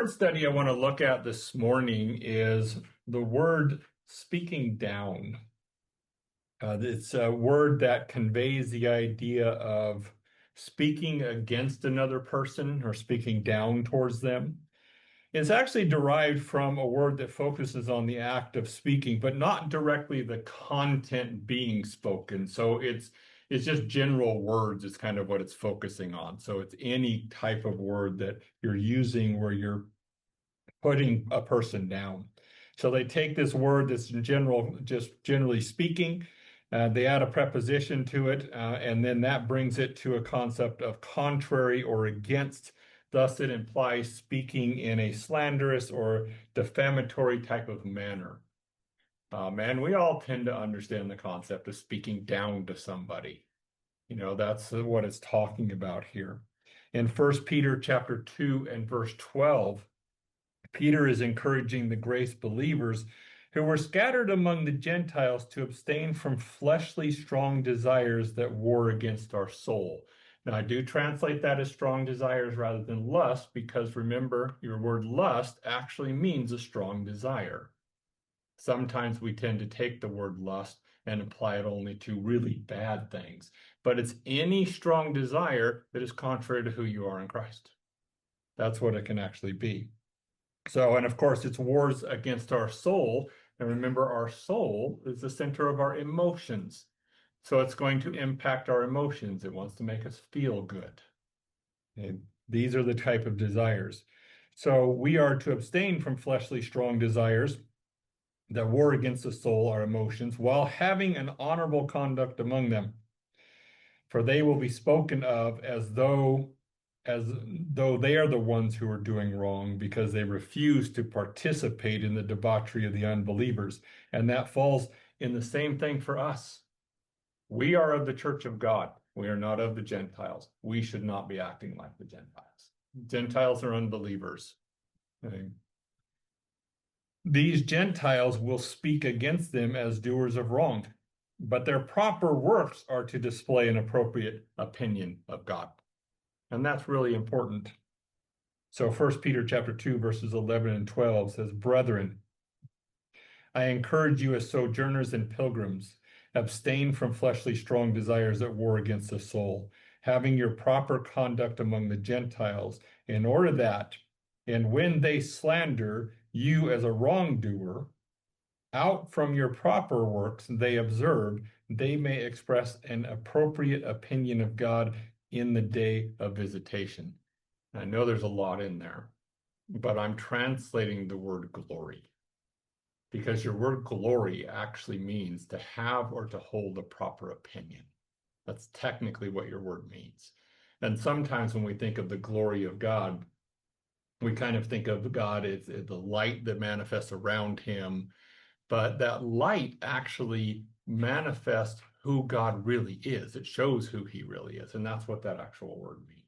word study I want to look at this morning is the word speaking down. It's a word that conveys the idea of speaking against another person or speaking down towards them. It's actually derived from a word that focuses on the act of speaking, but not directly the content being spoken. So it's just general words is kind of what it's focusing on. So it's any type of word that you're using where you're putting a person down. So they take this word that's in general, just generally speaking, they add a preposition to it, and then that brings it to a concept of contrary or against. Thus, it implies speaking in a slanderous or defamatory type of manner. And we all tend to understand the concept of speaking down to somebody. You know, that's what it's talking about here. In 1 Peter chapter 2 and verse 12, Peter is encouraging the grace believers who were scattered among the Gentiles to abstain from fleshly strong desires that war against our soul. Now, I do translate that as strong desires rather than lust, because remember, your word lust actually means a strong desire. Sometimes we tend to take the word lust and apply it only to really bad things, but it's any strong desire that is contrary to who you are in Christ. That's what it can actually be. So, and of course, it's wars against our soul. And remember, our soul is the center of our emotions. So it's going to impact our emotions. It wants to make us feel good. And these are the type of desires. So we are to abstain from fleshly strong desires that war against the soul, our emotions, while having an honorable conduct among them. For they will be spoken of as though they are the ones who are doing wrong because they refuse to participate in the debauchery of the unbelievers. And that falls in the same thing for us. We are of the church of God. We are not of the Gentiles. We should not be acting like the Gentiles. Gentiles are unbelievers. Okay. These Gentiles will speak against them as doers of wrong, but their proper works are to display an appropriate opinion of God. And that's really important. So 1 Peter chapter 2, verses 11 and 12 says, Brethren, I encourage you as sojourners and pilgrims, abstain from fleshly strong desires that war against the soul, having your proper conduct among the Gentiles, in order that, and when they slander you as a wrongdoer, out from your proper works they observe, they may express an appropriate opinion of God in the day of visitation. I know there's a lot in there, but I'm translating the word glory, because your word glory actually means to have or to hold a proper opinion. That's technically what your word means. And sometimes when we think of the glory of God, we kind of think of God as the light that manifests around him, but that light actually manifests who God really is. It shows who he really is, and that's what that actual word means.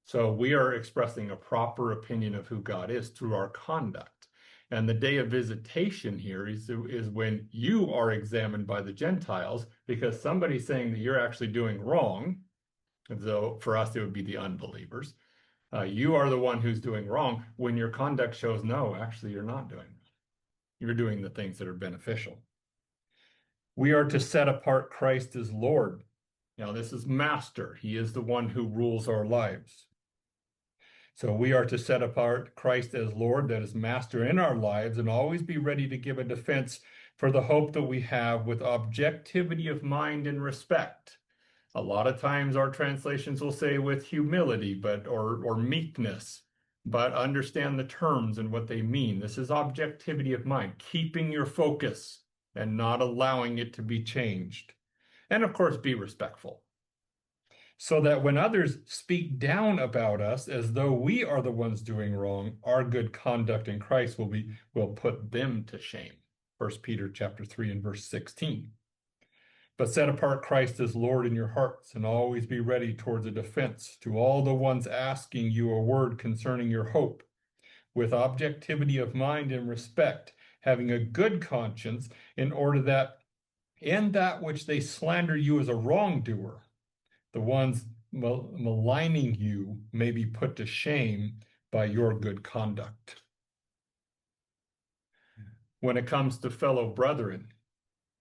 So we are expressing a proper opinion of who God is through our conduct. And the day of visitation here is when you are examined by the Gentiles, because somebody's saying that you're actually doing wrong. And so for us, it would be the unbelievers. You are the one who's doing wrong when your conduct shows, no, actually, you're not doing that. You're doing the things that are beneficial. We are to set apart Christ as Lord. Now, this is master. He is the one who rules our lives. So we are to set apart Christ as Lord, that is master in our lives, and always be ready to give a defense for the hope that we have with objectivity of mind and respect. A lot of times our translations will say with humility, or meekness, but understand the terms and what they mean. This is objectivity of mind, keeping your focus and not allowing it to be changed. And of course, be respectful, so that when others speak down about us as though we are the ones doing wrong, our good conduct in Christ will put them to shame. 1 Peter chapter 3 and verse 16. But set apart Christ as Lord in your hearts, and always be ready towards a defense to all the ones asking you a word concerning your hope, with objectivity of mind and respect, having a good conscience, in order that in that which they slander you as a wrongdoer, the ones maligning you may be put to shame by your good conduct. When it comes to fellow brethren,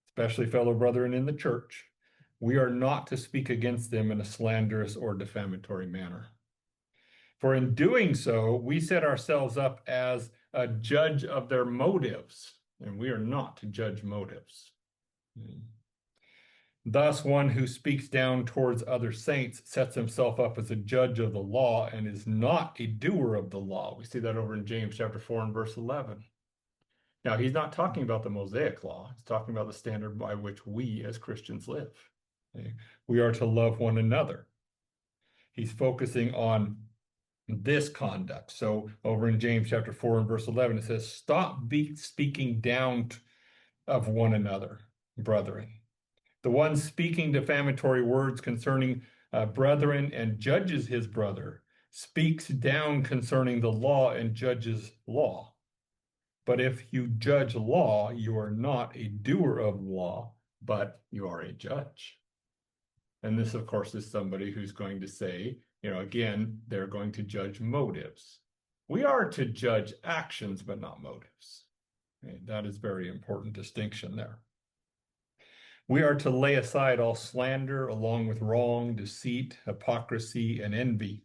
especially fellow brethren in the church, we are not to speak against them in a slanderous or defamatory manner. For in doing so, we set ourselves up as a judge of their motives, and we are not to judge motives. Thus, one who speaks down towards other saints sets himself up as a judge of the law and is not a doer of the law. We see that over in James chapter 4 and verse 11. Now, he's not talking about the Mosaic law. He's talking about the standard by which we as Christians live. Okay? We are to love one another. He's focusing on this conduct. So over in James chapter 4 and verse 11, it says, stop speaking down of one another, brethren. The one speaking defamatory words concerning brethren and judges his brother speaks down concerning the law and judges law. But if you judge law, you are not a doer of law, but you are a judge. And this, of course, is somebody who's going to say, again, they're going to judge motives. We are to judge actions, but not motives. Okay, that is a very important distinction there. We are to lay aside all slander along with wrong, deceit, hypocrisy, and envy,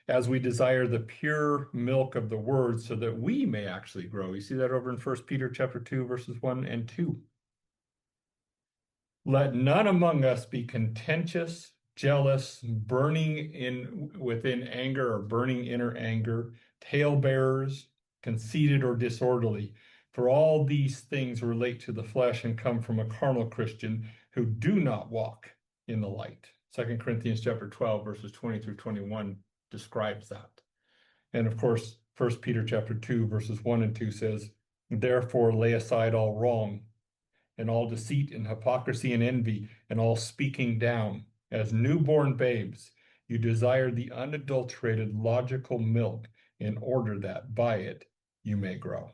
as we desire the pure milk of the word so that we may actually grow. You see that over in 1 Peter chapter 2, verses 1 and 2. Let none among us be contentious, jealous, burning within anger or burning inner anger, talebearers, conceited or disorderly. For all these things relate to the flesh and come from a carnal Christian who do not walk in the light. 2 Corinthians chapter 12, verses 20 through 21 describes that. And of course, 1 Peter chapter 2, verses 1 and 2 says, therefore lay aside all wrong, and all deceit and hypocrisy and envy, and all speaking down. As newborn babes, you desire the unadulterated logical milk in order that by it you may grow.